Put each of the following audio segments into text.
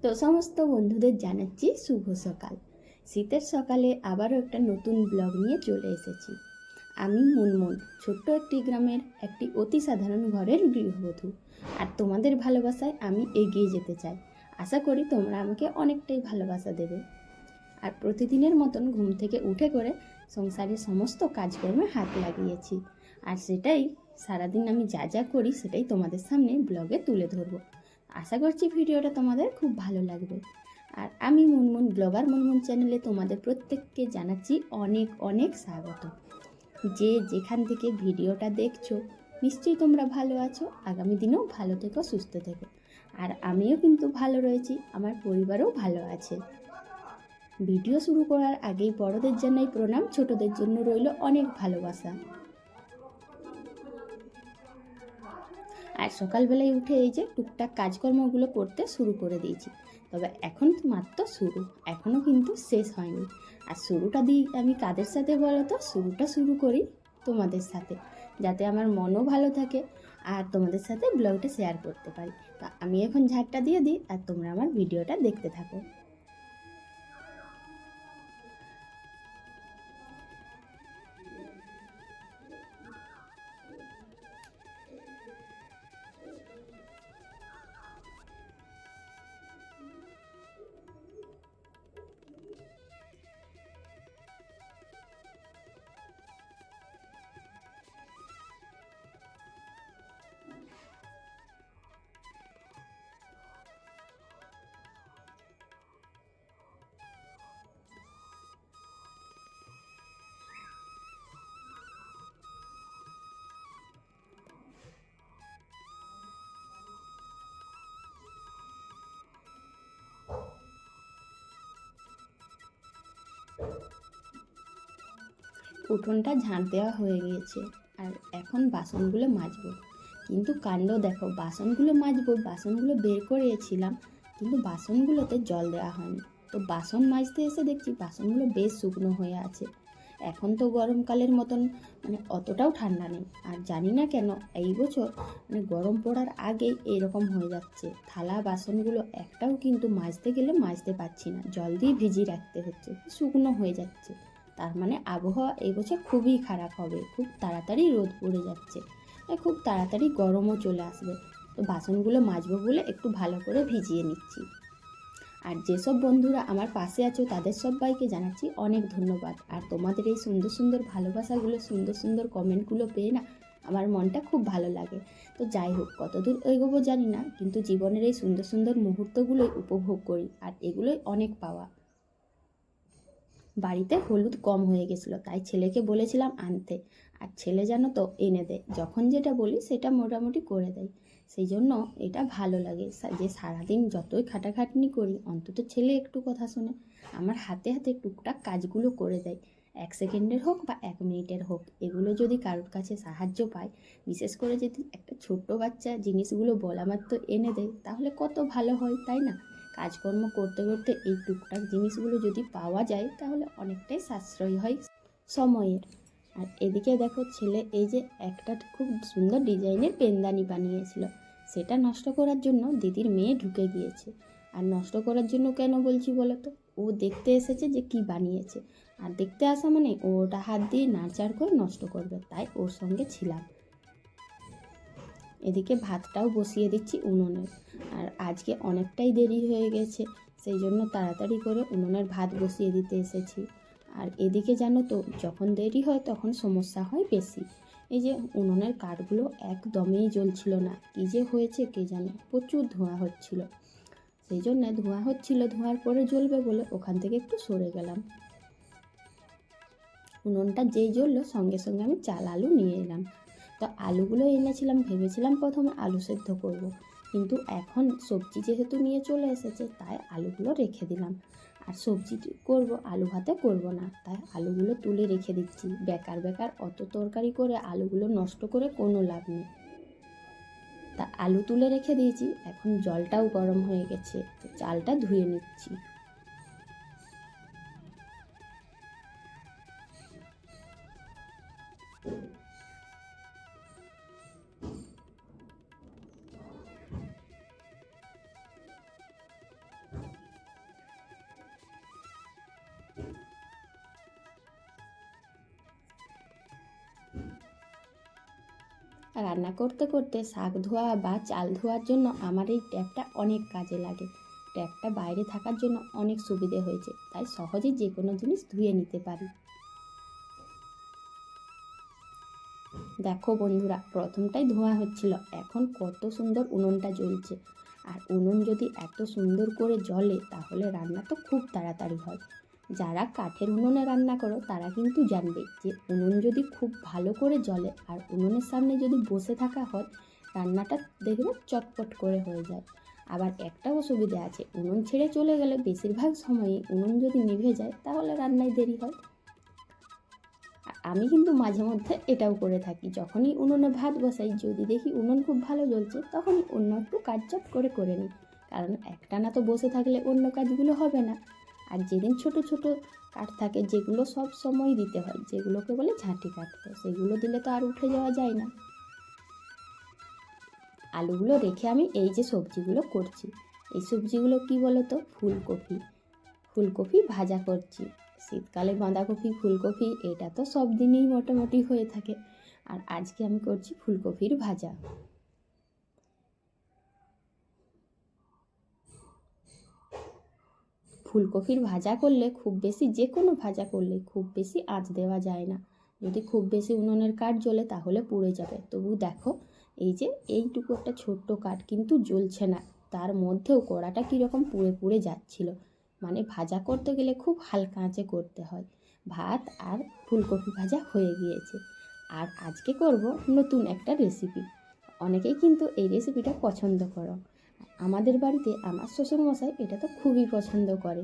তো সমস্ত বন্ধুদের জানাচ্ছি শুভ সকাল। শীতের সকালে আবারও একটা নতুন ব্লগ নিয়ে চলে এসেছি। আমি মুনমুন, ছোট্ট একটি গ্রামের একটি অতি সাধারণ ঘরের গৃহবধূ। আর তোমাদের ভালোবাসায় আমি এগিয়ে যেতে চাই। আশা করি তোমরা আমাকে অনেকটাই ভালোবাসা দেবে। আর প্রতিদিনের মতন ঘুম থেকে উঠে করে সংসারের সমস্ত কাজকর্মে হাত লাগিয়েছি। আর সেটাই সারাদিন আমি যা যা করি সেটাই তোমাদের সামনে ব্লগে তুলে ধরবো। আশা করছি ভিডিওটা তোমাদের খুব ভালো লাগবে। আর আমি মুনমুন ব্লগার মুনমুন চ্যানেলে তোমাদের প্রত্যেককে জানাচ্ছি অনেক অনেক স্বাগত। যে যেখান থেকে ভিডিওটা দেখছো নিশ্চয়ই তোমরা ভালো আছো, আগামী দিনেও ভালো থেকো, সুস্থ থেকো। আর আমিও কিন্তু ভালো রয়েছি, আমার পরিবারও ভালো আছে। ভিডিও শুরু করার আগেই বড়দের জানাই প্রণাম, ছোটদের জন্য রইল অনেক ভালোবাসা। আর সকালবেলায় উঠে এই যে টুকটাক কাজকর্মগুলো করতে শুরু করে দিয়েছি। তবে এখন মাত্র শুরু, এখনও কিন্তু শেষ হয়নি। আর শুরুটা দিই আমি কাদের সাথে বলো তো? শুরুটা শুরু করি তোমাদের সাথে, যাতে আমার মনও ভালো থাকে আর তোমাদের সাথে ব্লগটা শেয়ার করতে পারি। তো আমি এখন ঝাড়টা দিয়ে দিই আর তোমরা আমার ভিডিওটা দেখতে থাকো। উঠোনটা ঝাঁট দেওয়া হয়ে গিয়েছে আর এখন বাসনগুলো মাজবো। কিন্তু কাণ্ড দেখো, বাসনগুলো মাজবো, বাসনগুলো বের করেছিলাম কিন্তু বাসনগুলোতে জল দেওয়া হয়নি। তো বাসন মাজতে এসে দেখছি বাসনগুলো বেশ শুকনো হয়ে আছে। এখন তো গরমকালের মতন অতটাও ঠান্ডা নেই। আর জানি না কেন এই বছর গরম পড়ার আগেই এরকম হয়ে যাচ্ছে। থালা বাসনগুলো একটাও কিন্তু মাজতে গেলে মাজতে পারছি না, জল দিয়ে ভিজিয়ে রাখতে হচ্ছে, শুকনো হয়ে যাচ্ছে। তার মানে আবহাওয়া এবছর খুবই খারাপ হবে, খুব তাড়াতাড়ি রোদ পড়ে যাচ্ছে, খুব তাড়াতাড়ি গরমও চলে আসবে। তো বাসনগুলো মাজবো বলে একটু ভালো করে ভিজিয়ে নিচ্ছি। আর যেসব বন্ধুরা আমার পাশে আছো তাদের সবাইকে জানাচ্ছি অনেক ধন্যবাদ। আর তোমাদের এই সুন্দর সুন্দর ভালোবাসাগুলো, সুন্দর সুন্দর কমেন্টগুলো পেয়ে না আমার মনটা খুব ভালো লাগে। তো যাই হোক, কতদূর এগোবো জানি না, কিন্তু জীবনের এই সুন্দর সুন্দর মুহূর্তগুলোই উপভোগ করি, আর এগুলোই অনেক পাওয়া। বাড়িতে হলুদ কম হয়ে গেছিলো, তাই ছেলেকে বলেছিলাম আনতে। আর ছেলে জানো তো এনে দেয়, যখন যেটা বলি সেটা মোটামুটি করে দেয়। সেই জন্য এটা ভালো লাগে যে সারাদিন যতই খাটাখাটনি করি অন্তত ছেলে একটু কথা শোনে, আমার হাতে হাতে টুকটাক কাজগুলো করে দেয়। 1 সেকেন্ডের হোক বা 1 মিনিটের হোক, এগুলো যদি কারোর কাছে সাহায্য পায়, বিশেষ করে যদি একটা ছোট্ট বাচ্চা জিনিসগুলো বলা মাত্র এনে দেয়, তাহলে কত ভালো হয়, তাই না? কাজকর্ম করতে করতে এই টুকটাক জিনিসগুলো যদি পাওয়া যায় তাহলে অনেকটাই সাশ্রয় হয় সময়ের। আর এদিকে দেখো ছেলে এই যে একটা খুব সুন্দর ডিজাইনের পেনদানি বানিয়েছিল, সেটা নষ্ট করার জন্য দিদির মেয়ে ঢুকে গিয়েছে। আর নষ্ট করার জন্য কেন বলছি বলো তো? ও দেখতে এসেছে যে কি বানিয়েছে, আর দেখতে আসা মানে ওটা হাত দিয়ে নাড়চাড় করে নষ্ট করবে, তাই ওর সঙ্গে ছিলাম। এদিকে ভাতটাও বসিয়ে দিচ্ছি উনুনে। আর আজকে অনেকটাই দেরি হয়ে গেছে, সেই জন্য তাড়াতাড়ি করে উনুনের ভাত বসিয়ে দিতে এসেছি। আর এদিকে জানো তো, যখন দেরি হয় তখন সমস্যা হয় বেশি। এই যে উনুনের কাঠগুলো একদমই জ্বলছিল না, কী যে হয়েছে কে জানে, প্রচুর ধোঁয়া হচ্ছিল। সেই জন্য ধোঁয়া হচ্ছিল, ধোঁয়ার পরে জ্বলবে বলে ওখান থেকে একটু সরে গেলাম। উনুনটা যেই জ্বললো সঙ্গে সঙ্গে আমি চাল আলু নিয়ে এলাম। তো আলুগুলো এনেছিলাম, ভেবেছিলাম প্রথমে আলু সেদ্ধ করব, কিন্তু এখন সবজি যেহেতু নিয়ে চলে এসেছে তাই আলুগুলো রেখে দিলাম। আর সবজি করব, আলু ভাতে করব না, তাই আলুগুলো তুলে রেখে দিচ্ছি। বেকার বেকার অত তরকারি করে আলুগুলো নষ্ট করে কোনো লাভ নেই। তা আলু তুলে রেখে দিয়েছি, এখন জলটাও গরম হয়ে গেছে, তো চালটা ধুয়ে নিচ্ছি। রান্না করতে করতে শাক ধোয়া বা চাল ধোয়ার জন্য আমার এই ট্যাপটা অনেক কাজে লাগে। ট্যাপটা বাইরে থাকার জন্য অনেক সুবিধে হয়েছে, তাই সহজেই যে কোনো জিনিস ধুয়ে নিতে পারি। দেখো বন্ধুরা, প্রথমটাই ধোয়া হচ্ছিল, এখন কত সুন্দর উনুনটা জ্বলছে। আর উনুন যদি এত সুন্দর করে জ্বলে তাহলে রান্না তো খুব তাড়াতাড়ি হয়। যারা কাঠের উনুনে রান্না করো তারা কিন্তু জানবে যে উনুন যদি খুব ভালো করে জ্বলে আর উনুনের সামনে যদি বসে থাকা হয়, রান্নাটা দেখবে চটপট করে হয়ে যায়। আবার একটা অসুবিধা আছে, উনুন ছেড়ে চলে গেলে বেশিরভাগ সময়ই উনুন যদি নিভে যায় তাহলে রান্নায় দেরি হয়। আমি কিন্তু মাঝে মধ্যে এটাও করে থাকি, যখনই উনুনে ভাত বসাই যদি দেখি উনুন খুব ভালো জ্বলছে তখনই অন্য একটু কাজ চট করে নিই, কারণ একটানা তো বসে থাকলে অন্য কাজগুলো হবে না। আর যেদিন ছোট ছোট কাঠ থাকে যেগুলো সব সময় দিতে হয়, যেগুলোকে বলে ঝাঁটি কাঠ, তো সেগুলো দিলে তো আর উঠে যাওয়া যায় না। আলুগুলো রেখে আমি এই যে সবজিগুলো করছি, এই সবজিগুলো কি বলো তো, ফুলকপি ভাজা করছি। শীতকালে বাঁধাকপি ফুলকপি এটা তো সব দিনেই মোটামুটি হয়ে থাকে, আর আজকে আমি করছি ফুলকপির ভাজা। ফুলকপির ভাজা করলে খুব বেশি, যে কোনো ভাজা করলে খুব বেশি আঁচ দেওয়া যায় না, যদি খুব বেশি উনুনের কাঠ জ্বলে তাহলে পুড়ে যাবে। তবু দেখো, এই যে এইটুকু একটা ছোট্ট কাঠ কিন্তু জ্বলছে না, তার মধ্যেও কড়াটা কীরকম পুড়ে যাচ্ছিল। মানে ভাজা করতে গেলে খুব হালকা আঁচে করতে হয়। ভাত আর ফুলকপি ভাজা হয়ে গিয়েছে। আর আজকে করব নতুন একটা রেসিপি। অনেকেই কিন্তু এই রেসিপিটা পছন্দ করো, আমাদের বাড়িতে আমার শ্বশুরমশাই এটা তো খুবই পছন্দ করে।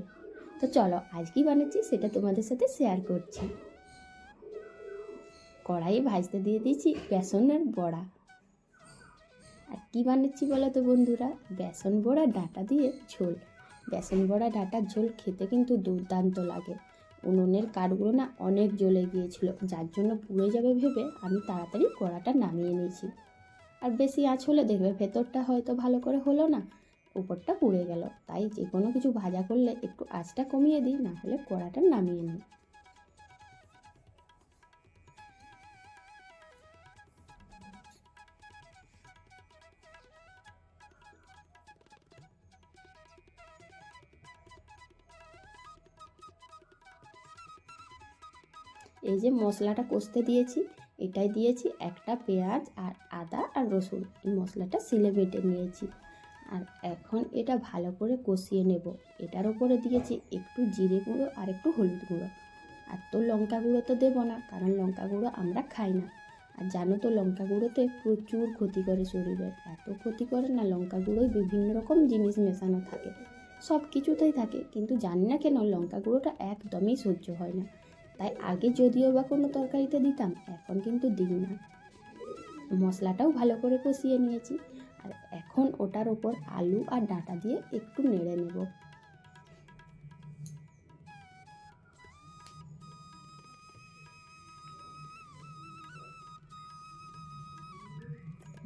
তো চলো আজ কি বানাচ্ছি সেটা তোমাদের সাথে শেয়ার করছি। কড়াইয়ে ভাজতে দিয়ে দিয়েছি বেসনের বড়া। আর কি বানাচ্ছি বলো তো বন্ধুরা, বেসন বড়া ডাঁটা দিয়ে ঝোল। বেসন বড়া ডাঁটার ঝোল খেতে কিন্তু দুর্দান্ত লাগে। উনুনের কাঠগুলো না অনেক জ্বলে গিয়েছিল, যার জন্য পুড়ে যাবে ভেবে আমি তাড়াতাড়ি কড়াটা নামিয়ে নিয়েছি। আর বেশি আঁচ হলে দেখবে ভেতরটা হয়তো ভালো করে হলো না, উপরটা পুড়ে গেল। তাই যে কোনো কিছু ভাজা করলে একটু আঁচটা কমিয়ে দিই, না হলে কড়াটা নামিয়ে নিই। এই যে মশলাটা কষতে দিয়েছি, এটাই দিয়েছি একটা পেঁয়াজ আর আদা আর রসুন, এই মশলাটা সিলে বেটে নিয়েছি। আর এখন এটা ভালো করে কষিয়ে নেব। এটার ওপরে দিয়েছি একটু জিরে গুঁড়ো আর একটু হলুদ গুঁড়ো। আর তো লঙ্কা গুঁড়ো তো দেবো না, কারণ লঙ্কা গুঁড়ো আমরা খাই না। আর জানো তো লঙ্কা গুঁড়োতে প্রচুর ক্ষতি করে শরীরের, এত ক্ষতি করে না, লঙ্কা গুঁড়োয় বিভিন্ন রকম জিনিস মেশানো থাকে, সব কিছুতেই থাকে, কিন্তু জানি না কেন লঙ্কা গুঁড়োটা একদমই সহ্য হয় না। তাই আগে যদিও বা কোনো তরকারিতে দিতাম, এখন কিন্তু দিই না। মশলাটাও ভালো করে কষিয়ে নিয়েছি, আর এখন ওটার ওপর আলু আর ডাঁটা দিয়ে একটু নেড়ে নেব।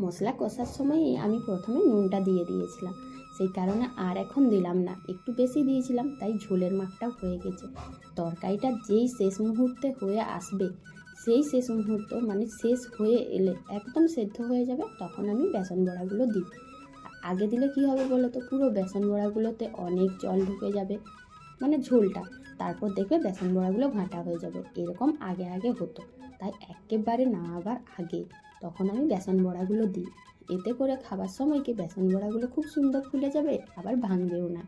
মশলা কষার সময়ই আমি প্রথমে নুনটা দিয়ে দিয়েছিলাম, সেই কারণে আর এখন দিলাম না, একটু বেশি দিয়েছিলাম, তাই ঝোলের মাপটাও হয়ে গেছে। তরকারিটা যেই শেষ মুহূর্তে হয়ে আসবে, সেই শেষ মুহূর্ত মানে শেষ হয়ে এলে একদম সেদ্ধ হয়ে যাবে, তখন আমি বেসন বড়াগুলো দিই। আগে দিলে কি হবে বলো তো, পুরো বেসন বড়াগুলোতে অনেক জল ঢুকে যাবে, মানে ঝোলটা, তারপর দেখবে বেসন বড়াগুলো ঘাঁটা হয়ে যাবে, এরকম আগে আগে হতো। তাই একেবারে নামাবার আগে তখন আমি বেসন বড়াগুলো দিই, এতে করে খাবার সময় কি বেসন বড়াগুলো খুব সুন্দর ফুলে যাবে, আবার ভাঙবেও না।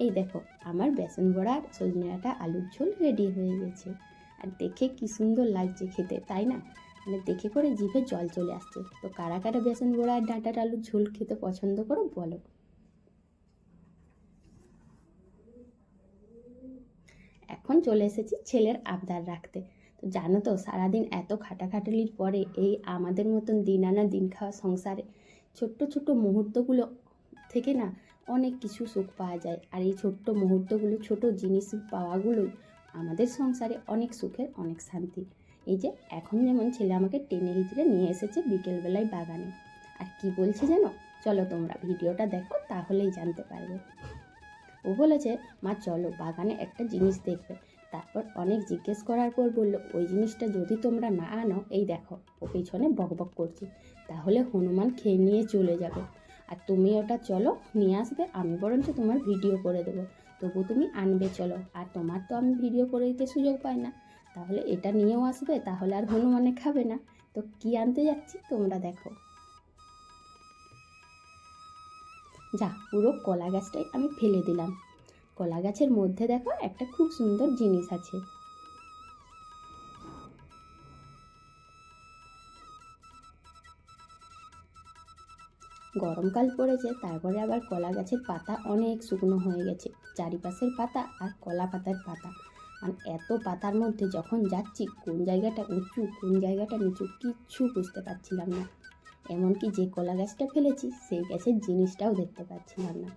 এই দেখো, আমার বেসন বড়া আর সজনে ডাঁটা আলুর ঝোল রেডি হয়ে গেছে। আর দেখে কি সুন্দর লাগছে খেতে, তাই না? মানে দেখে করে জিভে জল চলে আসছে। তো কারা কারা বেসন বড়া আর ডাঁটার আলুর ঝোল খেতে পছন্দ করো বলো। এখন চলে এসেছি ছেলের আবদার রাখতে। তো জানো তো, সারাদিন এত খাটাখাটনির পরে এই আমাদের মতন দিন আনা দিন খাওয়া সংসারে ছোট্ট ছোট্ট মুহূর্তগুলো থেকে না অনেক কিছু সুখ পাওয়া যায়। আর এই ছোট্ট মুহূর্তগুলো, ছোট জিনিস পাওয়াগুলোই আমাদের সংসারে অনেক সুখের, অনেক শান্তি। এই যে এখন যেমন ছেলে আমাকে টেনে হিচড়ে নিয়ে এসেছে বিকেলবেলায় বাগানে, আর কি বলছে জানো, চলো তোমরা ভিডিওটা দেখো তাহলেই জানতে পারবে। ও বলেছে, মা চলো বাগানে একটা জিনিস দেখবে। তারপর অনেক জিজ্ঞেস করার পর বলল, ওই জিনিসটা যদি তোমরা না আনো, এই দেখো ও পেছনে বকবক করছে, তাহলে হনুমান খেয়ে নিয়ে চলে যাবে। আর তুমি ওটা চলো নিয়ে আসবে, আমি বরঞ্চ তোমার ভিডিও করে দেবো, তবু তুমি আনবে চলো। আর তোমার তো আমি ভিডিও করে দিতে সুযোগ পাই না, তাহলে এটা নিয়েও আসবে, তাহলে আর হনুমানে খাবে না। তো কি আনতে যাচ্ছি তোমরা দেখো। যা, পুরো কলা গাছটাই আমি ফেলে দিলাম। কলা গাছের মধ্যে দেখো একটা খুব সুন্দর জিনিস আছে। গরমকাল পড়েছে, তারপরে আবার কলা গাছের পাতা অনেক শুকনো হয়ে গেছে, চারিপাশের পাতা আর কলা পাতার পাতা। আর এত পাতার মধ্যে যখন যাচ্ছি, কোন জায়গাটা উঁচু কোন জায়গাটা নিচু কিচ্ছু বুঝতে পারছিলাম না। এমনকি যে কলা গাছটা ফেলেছি সেই গাছের জিনিসটাও দেখতে পাচ্ছিলাম না।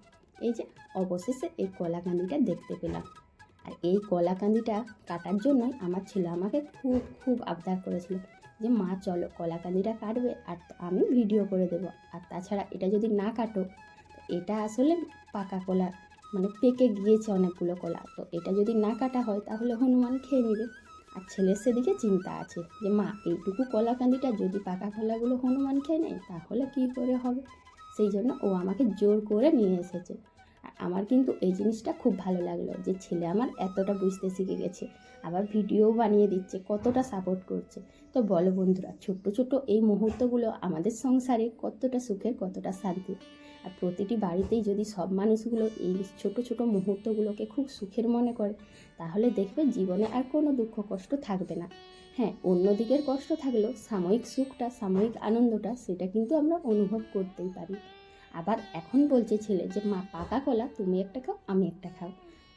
এই যে অবশেষে এই কলা কান্দিটা দেখতে পেলাম। আর এই কলা কান্দিটা কাটার জন্যই আমার ছেলে আমাকে খুব খুব আবদার করেছিল যে মা চলো কলা কান্দিটা কাটবে আর আমি ভিডিও করে দেবো। আর তাছাড়া এটা যদি না কাটো, এটা আসলে পাকা কলা, মানে পেকে গিয়েছে অনেকগুলো কলা, তো এটা যদি না কাটা হয় তাহলে হনুমান খেয়ে নেবে। আর ছেলের সেদিকে চিন্তা আছে যে মা এইটুকু কলা কান্দিটা যদি পাকা কলাগুলো হনুমান খেয়ে নেয় তাহলে কী করে হবে। সেই জন্য ও আমাকে জোর করে নিয়ে এসেছে। আর আমার কিন্তু এই জিনিসটা খুব ভালো লাগলো যে ছেলে আমার এতটা বুঝতে শিখে গেছে, আবার ভিডিও বানিয়ে দিচ্ছে, কতটা সাপোর্ট করছে। তো বলো বন্ধুরা, ছোট্ট ছোট্ট এই মুহূর্তগুলো আমাদের সংসারে কতটা সুখের, কতটা শান্তি। আর প্রতিটি বাড়িতেই যদি সব মানুষগুলো এই ছোট ছোট মুহূর্তগুলোকে খুব সুখের মনে করে, তাহলে দেখবে জীবনে আর কোনো দুঃখ কষ্ট থাকবে না। হ্যাঁ, অন্যদিকের কষ্ট থাকলেও সাময়িক সুখটা, সাময়িক আনন্দটা, সেটা কিন্তু আমরা অনুভব করতেই পারি। আবার এখন বলছে ছেলে যে মা পাকা কলা তুমি একটা খাও আমি একটা খাও।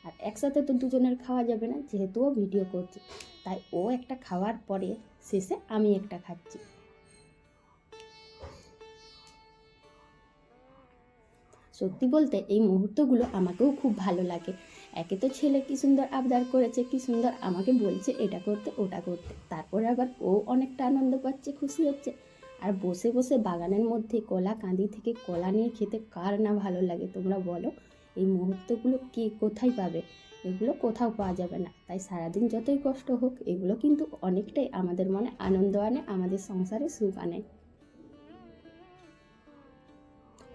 আর একসাথে তো দুজনের খাওয়া যাবে না, যেহেতু ও ভিডিও করছে, তাই ও একটা খাওয়ার পরে শেষে আমি একটা খাচ্ছি। সত্যি বলতে এই মুহূর্তগুলো আমাকেও খুব ভালো লাগে। একে তো ছেলে কী সুন্দর আবদার করেছে, কী সুন্দর আমাকে বলছে এটা করতে ওটা করতে, তারপরে আবার ও অনেকটা আনন্দ পাচ্ছে, খুশি হচ্ছে। আর বসে বসে বাগানের মধ্যে কলা কাঁদি থেকে কলা নিয়ে খেতে কার না ভালো লাগে তোমরা বলো। এই মুহূর্তগুলো কি কোথায় পাবে? এগুলো কোথাও পাওয়া যাবে না। তাই সারাদিন যতই কষ্ট হোক, এগুলো কিন্তু অনেকটাই আমাদের মনে আনন্দ আনে, আমাদের সংসারে সুখ আনে।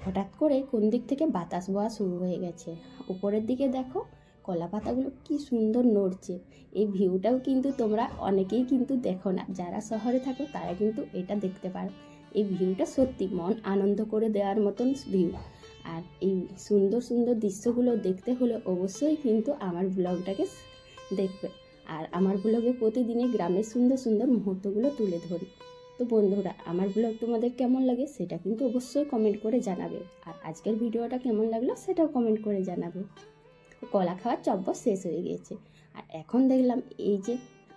হঠাৎ করে কোন দিক থেকে বাতাস বওয়া শুরু হয়ে গেছে। উপরের দিকে দেখো কলা পাতাগুলো কি সুন্দর নড়ছে। এই ভিউটাও কিন্তু তোমরা অনেকেই কিন্তু দেখো না, যারা শহরে থাকো তারা কিন্তু এটা দেখতে পারো। এই ভিউটা সত্যি মন আনন্দ করে দেওয়ার মতন ভিউ। আর এই সুন্দর সুন্দর দৃশ্যগুলো দেখতে হলে অবশ্যই কিন্তু আমার ব্লগটাকে দেখবে। আর আমার ব্লগে প্রতিদিনই গ্রামের সুন্দর সুন্দর মুহূর্তগুলো তুলে ধরি। তো বন্ধুরা, আমার ব্লগ তোমাদের কেমন লাগে সেটা কিন্তু অবশ্যই কমেন্ট করে জানাবে। আর আজকের ভিডিওটা কেমন লাগলো সেটাও কমেন্ট করে জানাবে। কলা খাওয়ার চব্বর শেষ হয়ে গিয়েছে। আর এখন দেখলাম এই যে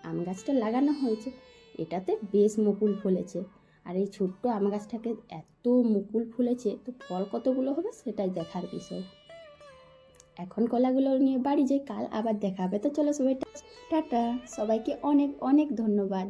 আম গাছটা লাগানো হয়েছে, এটাতে বেশ মুকুল ফুলেছে। আর এই ছোট্ট আম গাছটাকে এত মুকুল ফুলেছে, তো ফল কতগুলো হবে সেটাই দেখার বিষয়। এখন কলাগুলো নিয়ে বাড়ি যাই, কাল আবার দেখা হবে। তো চলো সবাই টাটা, সবাইকে অনেক অনেক ধন্যবাদ।